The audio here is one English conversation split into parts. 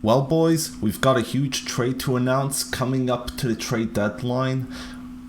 Well, boys, we've got a huge trade to announce coming up to the trade deadline.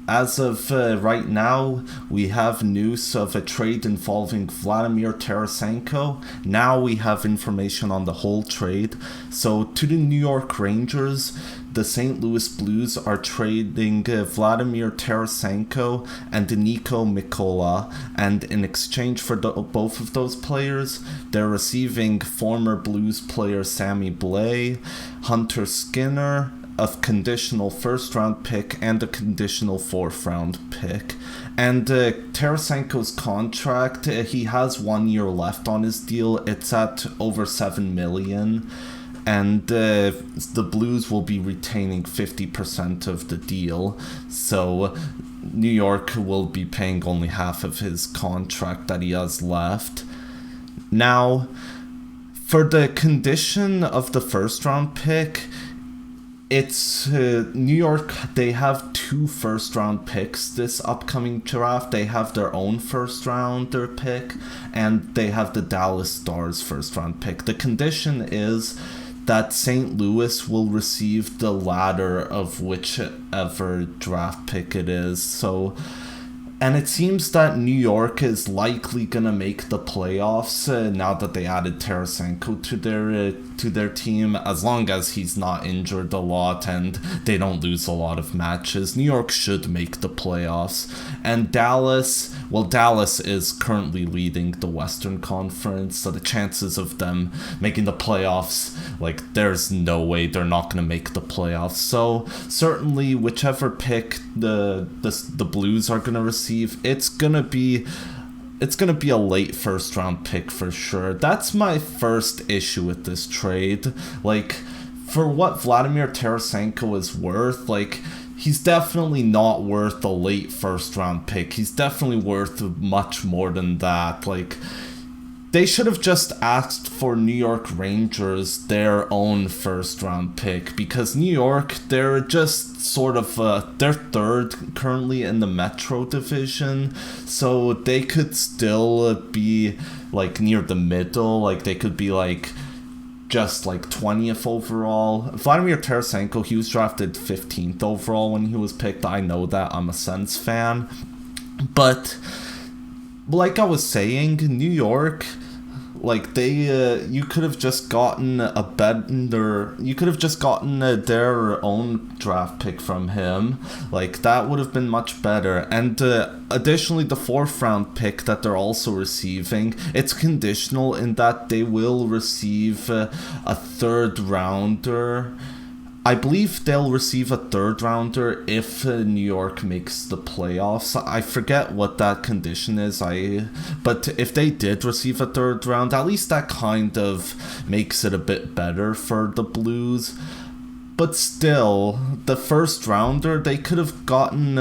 As of right now, we have news of a trade involving Vladimir Tarasenko. Now we have information on the whole trade. So, to the New York Rangers, the St. Louis Blues are trading Vladimir Tarasenko and Nico Mikola, and in exchange for both of those players, they're receiving former Blues player Sammy Blais, Hunter Skinner, a conditional first-round pick, and a conditional fourth-round pick. And Tarasenko's contract, he has 1 year left on his deal. It's at over $7 million. And the Blues will be retaining 50% of the deal. So New York will be paying only half of his contract that he has left. Now, for the condition of the first-round pick, it's New York, they have 2 first-round picks this upcoming draft. They have their own first-rounder pick, and they have the Dallas Stars first-round pick. The condition is that St. Louis will receive the latter of whichever draft pick it is. So, and it seems that New York is likely gonna make the playoffs now that they added Tarasenko to their team, as long as he's not injured a lot and they don't lose a lot of matches. New York should make the playoffs. And Dallas is currently leading the Western Conference, so the chances of them making the playoffs, like, there's no way they're not gonna make the playoffs. So certainly whichever pick the Blues are gonna receive, it's gonna be a late first round pick for sure. That's my first issue with this trade. Like, for what Vladimir Tarasenko is worth, like, he's definitely not worth a late first round pick. He's definitely worth much more than that. Like, they should have just asked for New York Rangers their own first round pick, because New York, they're just sort of they're third currently in the Metro division, so they could still be like near the middle. Like, they could be like just like 20th overall. Vladimir Tarasenko, he was drafted 15th overall when he was picked. I know that, I'm a Sens fan, but like I was saying, New York, like, they you could have just gotten their own draft pick from him. Like, that would have been much better. And additionally, the 4th round pick that they're also receiving, it's conditional in that they will receive a 3rd rounder. I believe they'll receive a 3rd rounder if New York makes the playoffs. I forget what that condition is. But if they did receive a 3rd round, at least that kind of makes it a bit better for the Blues. But still, the 1st rounder, they could have gotten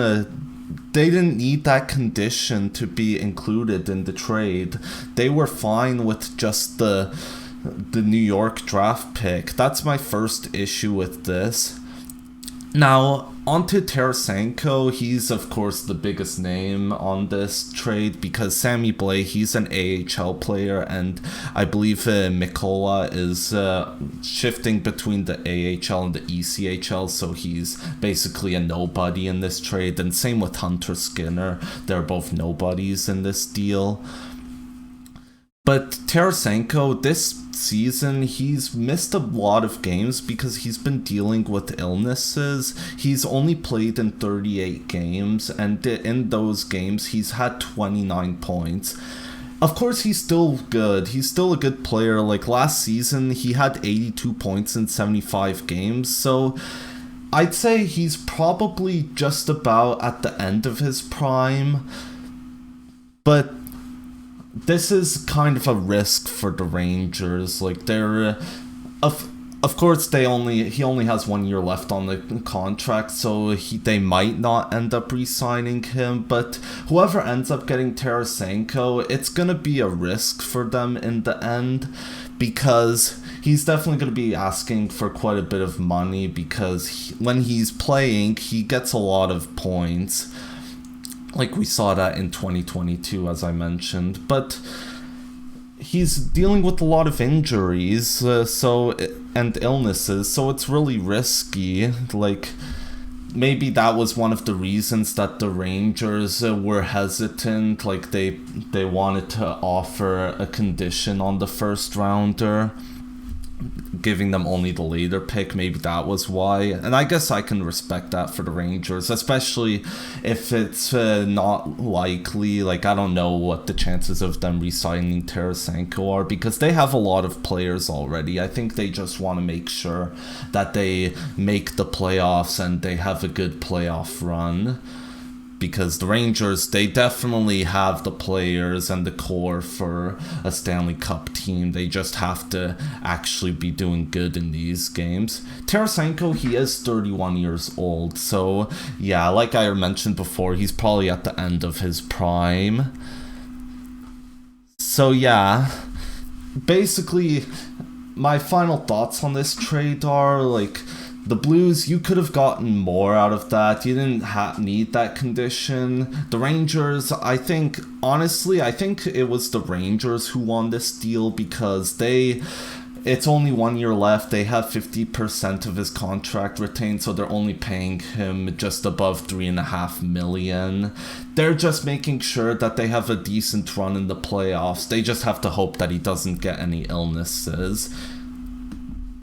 they didn't need that condition to be included in the trade. They were fine with just the New York draft pick. That's my first issue with this. Now, onto Tarasenko. He's, of course, the biggest name on this trade because Sammy Blais, he's an AHL player, and I believe Mikola is shifting between the AHL and the ECHL, so he's basically a nobody in this trade. And same with Hunter Skinner. They're both nobodies in this deal. But Tarasenko, this season, he's missed a lot of games because he's been dealing with illnesses. He's only played in 38 games, and in those games, he's had 29 points. Of course, he's still good. He's still a good player. Like, last season, he had 82 points in 75 games, so I'd say he's probably just about at the end of his prime. But this is kind of a risk for the Rangers. Like, they're of course he only has 1 year left on the contract, so they might not end up re-signing him. But whoever ends up getting Tarasenko, it's gonna be a risk for them in the end, because he's definitely going to be asking for quite a bit of money, because when he's playing, he gets a lot of points. Like, we saw that in 2022, as I mentioned. But he's dealing with a lot of injuries, and illnesses, so it's really risky. Like, maybe that was one of the reasons that the Rangers were hesitant. Like, they wanted to offer a condition on the first rounder, giving them only the later pick. Maybe that was why, and I guess I can respect that for the Rangers, especially if it's not likely. Like, I don't know what the chances of them re-signing Tarasenko are, because they have a lot of players already. I think they just want to make sure that they make the playoffs and they have a good playoff run, because the Rangers, they definitely have the players and the core for a Stanley Cup team. They just have to actually be doing good in these games. Tarasenko, he is 31 years old, so yeah, like I mentioned before, he's probably at the end of his prime. So yeah, basically, my final thoughts on this trade are, like, the Blues, you could have gotten more out of that. You didn't need that condition. The Rangers, honestly, I think it was the Rangers who won this deal, because it's only 1 year left. They have 50% of his contract retained, so they're only paying him just above $3.5 million. They're just making sure that they have a decent run in the playoffs. They just have to hope that he doesn't get any illnesses.